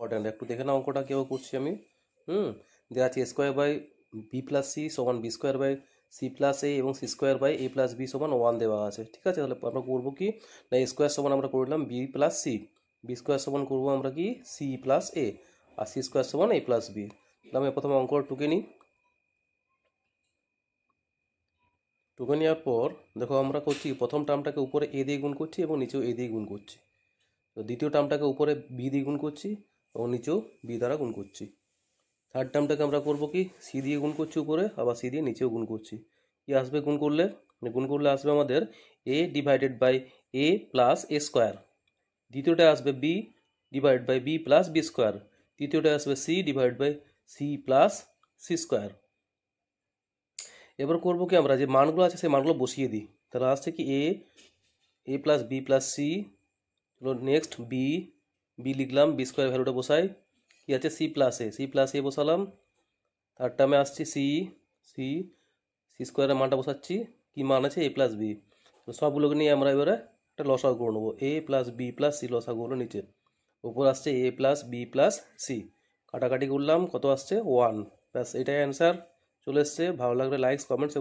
Important, একটু দেখে নাও অঙ্কটা কেউ করছি আমি। দেওয়া আছে square by B plus C সমান B square by C plus A এবং C square by A plus B সমান 1 দেওয়া আছে। ঠিক আছে, তাহলে আমরা করবো কি না, এ স্কোয়ার সমান আমরা করলাম B plus C, B square সমান করবো আমরা কি সি প্লাস এ, আর সি স্কোয়ার সমান এ প্লাস বি। তাহলে আমি প্রথমে অঙ্কটা টুকে নিই। টুকে নেওয়ার পর দেখো আমরা করছি প্রথম টার্মটাকে উপরে এ দিয়ে গুণ করছি এবং নিচেও এ দিয়ে গুণ করছি। তো দ্বিতীয় টার্মটাকে উপরে বি দিয়ে গুণ করছি এবং নিচেও বি দ্বারা গুণ করছি। থার্ড টার্মটাকে আমরা করবো কি সি দিয়ে গুণ করছি উপরে, আবার সি দিয়ে নিচেও গুণ করছি। কি আসবে গুণ করলে? গুণ করলে আসবে আমাদের A divided by A plus A square. দ্বিতীয়টা আসবে B divide by B plus B square. তৃতীয়টা আসবে C divide by C plus C square. এবার করবো কি আমরা যে মানগুলো আছে সেই মানগুলো বসিয়ে দিই। তাহলে আসছে কি এ প্লাস বি প্লাস সি, চলো নেক্সট বি, বি লিখলাম, বি স্কোয়ার ভ্যালুটা বসাই। কি আছে সি প্লাস এ বসালাম। থার্ড টার্মে আসছি সি, সি সি স্কোয়ারের মানটা বসাচ্ছি, কি মান আছে এ প্লাস বি। তো সবগুলোকে নিয়ে আমরা এবারে একটা লসাগু করে নেবো, এ প্লাস বি প্লাস সি লসাগু হলো নিচে, উপর আসছে এ প্লাস বি প্লাস সি, কাটাকাটি করলাম, কত আসছে 1। ব্যাস এটাই অ্যান্সার চলে এসছে। ভালো লাগলে লাইক কমেন্টস এবং